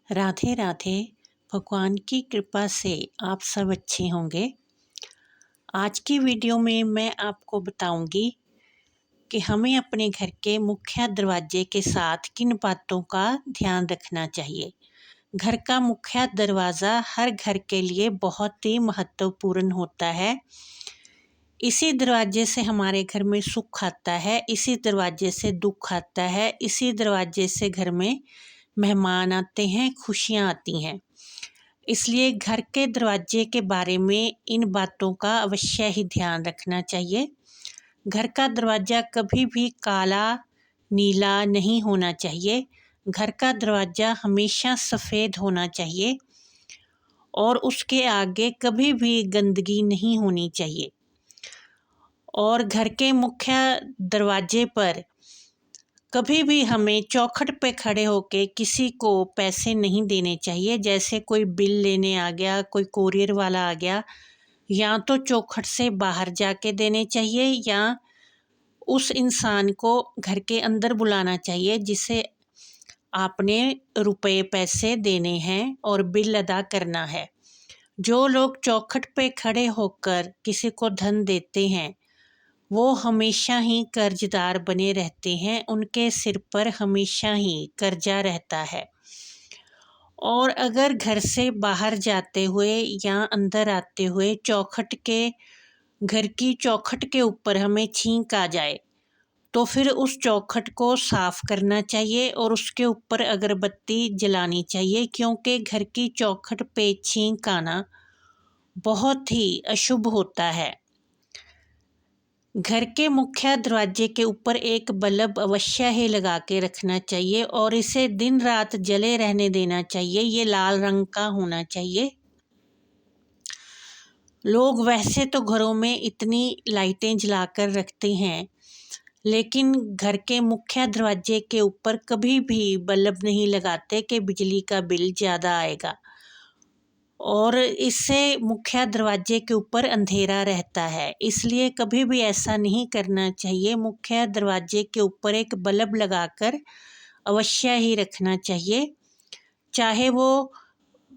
राधे राधे। भगवान की कृपा से आप सब अच्छे होंगे। आज की वीडियो में मैं आपको बताऊंगी कि हमें अपने घर के मुख्य दरवाजे के साथ किन बातों का ध्यान रखना चाहिए। घर का मुख्य दरवाज़ा हर घर के लिए बहुत ही महत्वपूर्ण होता है। इसी दरवाजे से हमारे घर में सुख आता है, इसी दरवाजे से दुख आता है, इसी दरवाजे से घर में मेहमान आते हैं, खुशियाँ आती हैं। इसलिए घर के दरवाजे के बारे में इन बातों का अवश्य ही ध्यान रखना चाहिए। घर का दरवाज़ा कभी भी काला नीला नहीं होना चाहिए। घर का दरवाज़ा हमेशा सफ़ेद होना चाहिए और उसके आगे कभी भी गंदगी नहीं होनी चाहिए। और घर के मुख्य दरवाजे पर कभी भी हमें चौखट पे खड़े होके किसी को पैसे नहीं देने चाहिए। जैसे कोई बिल लेने आ गया, कोई कोरियर वाला आ गया, या तो चौखट से बाहर जाके देने चाहिए या उस इंसान को घर के अंदर बुलाना चाहिए जिसे आपने रुपए पैसे देने हैं और बिल अदा करना है। जो लोग चौखट पे खड़े होकर किसी को धन देते हैं वो हमेशा ही कर्जदार बने रहते हैं, उनके सिर पर हमेशा ही कर्जा रहता है। और अगर घर से बाहर जाते हुए या अंदर आते हुए घर की चौखट के ऊपर हमें छींक आ जाए तो फिर उस चौखट को साफ़ करना चाहिए और उसके ऊपर अगरबत्ती जलानी चाहिए, क्योंकि घर की चौखट पे छींक आना बहुत ही अशुभ होता है। घर के मुख्य दरवाजे के ऊपर एक बल्ब अवश्य ही लगा के रखना चाहिए और इसे दिन रात जले रहने देना चाहिए। ये लाल रंग का होना चाहिए। लोग वैसे तो घरों में इतनी लाइटें जलाकर रखते हैं, लेकिन घर के मुख्य दरवाजे के ऊपर कभी भी बल्ब नहीं लगाते कि बिजली का बिल ज़्यादा आएगा। और इससे मुख्य दरवाजे के ऊपर अंधेरा रहता है, इसलिए कभी भी ऐसा नहीं करना चाहिए। मुख्य दरवाजे के ऊपर एक बल्ब लगाकर अवश्य ही रखना चाहिए, चाहे वो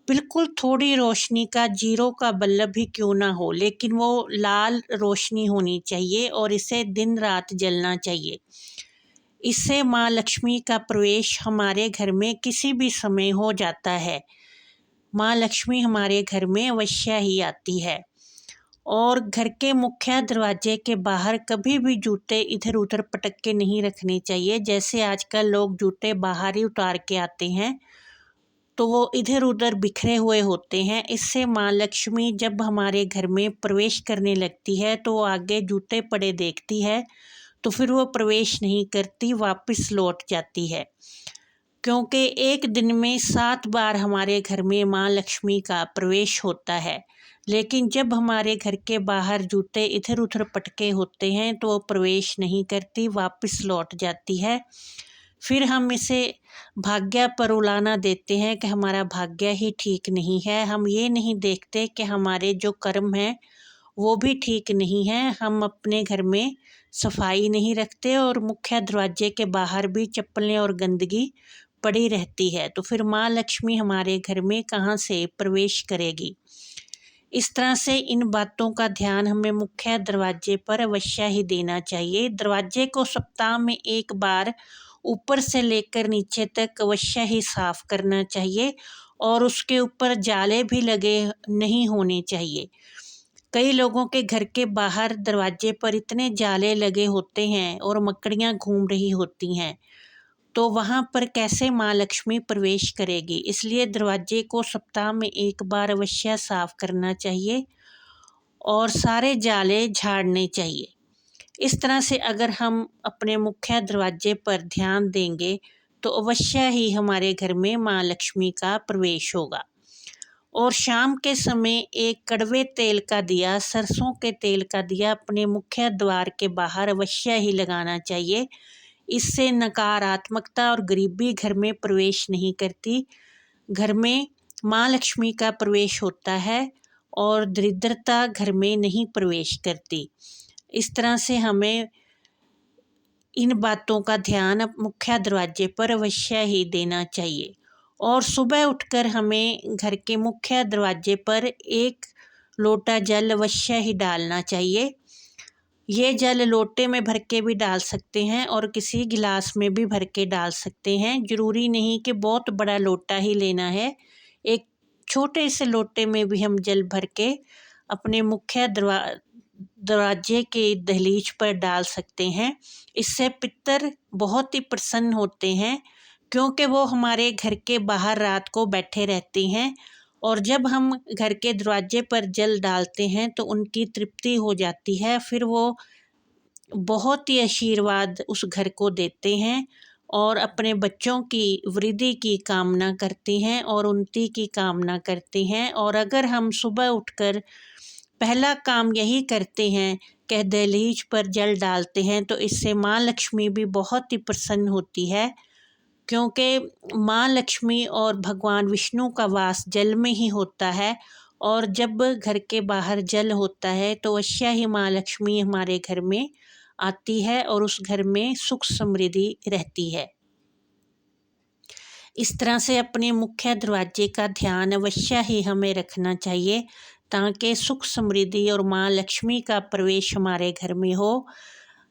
बिल्कुल थोड़ी रोशनी का जीरो का बल्ब ही क्यों ना हो, लेकिन वो लाल रोशनी होनी चाहिए और इसे दिन रात जलना चाहिए। इससे माँ लक्ष्मी का प्रवेश हमारे घर में किसी भी समय हो जाता है। माँ लक्ष्मी हमारे घर में अवश्य ही आती है। और घर के मुख्य दरवाजे के बाहर कभी भी जूते इधर उधर पटक के नहीं रखने चाहिए। जैसे आजकल लोग जूते बाहर ही उतार के आते हैं तो वो इधर उधर बिखरे हुए होते हैं। इससे माँ लक्ष्मी जब हमारे घर में प्रवेश करने लगती है तो वो आगे जूते पड़े देखती है तो फिर वो प्रवेश नहीं करती, वापस लौट जाती है। क्योंकि एक दिन में 7 बार हमारे घर में माँ लक्ष्मी का प्रवेश होता है, लेकिन जब हमारे घर के बाहर जूते इधर उधर पटके होते हैं तो वो प्रवेश नहीं करती, वापस लौट जाती है। फिर हम इसे भाग्य पर उलाना देते हैं कि हमारा भाग्य ही ठीक नहीं है। हम ये नहीं देखते कि हमारे जो कर्म हैं वो भी ठीक नहीं है। हम अपने घर में सफाई नहीं रखते और मुख्य दरवाजे के बाहर भी चप्पलें और गंदगी पड़ी रहती है, तो फिर माँ लक्ष्मी हमारे घर में कहाँ से प्रवेश करेगी। इस तरह से इन बातों का ध्यान हमें मुख्य दरवाजे पर अवश्य ही देना चाहिए। दरवाजे को सप्ताह में एक बार ऊपर से लेकर नीचे तक अवश्य ही साफ़ करना चाहिए और उसके ऊपर जाले भी लगे नहीं होने चाहिए। कई लोगों के घर के बाहर दरवाजे पर इतने जाले लगे होते हैं और मकड़ियाँ घूम रही होती हैं, तो वहाँ पर कैसे माँ लक्ष्मी प्रवेश करेगी। इसलिए दरवाजे को सप्ताह में एक बार अवश्य साफ़ करना चाहिए और सारे जाले झाड़ने चाहिए। इस तरह से अगर हम अपने मुख्य दरवाजे पर ध्यान देंगे तो अवश्य ही हमारे घर में माँ लक्ष्मी का प्रवेश होगा। और शाम के समय एक कड़वे तेल का दिया, सरसों के तेल का दिया अपने मुख्य द्वार के बाहर अवश्य ही लगाना चाहिए। इससे नकारात्मकता और गरीबी घर में प्रवेश नहीं करती। घर में माँ लक्ष्मी का प्रवेश होता है और दरिद्रता घर में नहीं प्रवेश करती। इस तरह से हमें इन बातों का ध्यान मुख्य दरवाजे पर अवश्य ही देना चाहिए। और सुबह उठकर हमें घर के मुख्य दरवाजे पर 1 लोटा जल अवश्य ही डालना चाहिए। ये जल लोटे में भर के भी डाल सकते हैं और किसी गिलास में भी भर के डाल सकते हैं। ज़रूरी नहीं कि बहुत बड़ा लोटा ही लेना है, एक छोटे से लोटे में भी हम जल भर के अपने मुख्य दरवाजे के दहलीज पर डाल सकते हैं। इससे पितर बहुत ही प्रसन्न होते हैं, क्योंकि वो हमारे घर के बाहर रात को बैठे रहते हैं और जब हम घर के दरवाजे पर जल डालते हैं तो उनकी तृप्ति हो जाती है। फिर वो बहुत ही आशीर्वाद उस घर को देते हैं और अपने बच्चों की वृद्धि की कामना करते हैं और उन्नति की कामना करते हैं। और अगर हम सुबह उठकर पहला काम यही करते हैं कि दहलीज पर जल डालते हैं, तो इससे माँ लक्ष्मी भी बहुत ही प्रसन्न होती है, क्योंकि माँ लक्ष्मी और भगवान विष्णु का वास जल में ही होता है। और जब घर के बाहर जल होता है तो अवश्य ही माँ लक्ष्मी हमारे घर में आती है और उस घर में सुख समृद्धि रहती है। इस तरह से अपने मुख्य दरवाजे का ध्यान अवश्य ही हमें रखना चाहिए, ताकि सुख समृद्धि और माँ लक्ष्मी का प्रवेश हमारे घर में हो,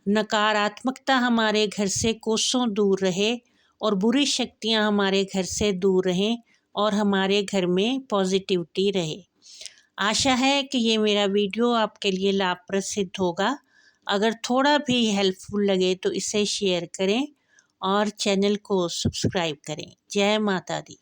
नकारात्मकता हमारे घर से कोसों दूर रहे और बुरी शक्तियाँ हमारे घर से दूर रहें और हमारे घर में पॉजिटिविटी रहे। आशा है कि ये मेरा वीडियो आपके लिए लाभप्रद सिद्ध होगा। अगर थोड़ा भी हेल्पफुल लगे तो इसे शेयर करें और चैनल को सब्सक्राइब करें। जय माता दी।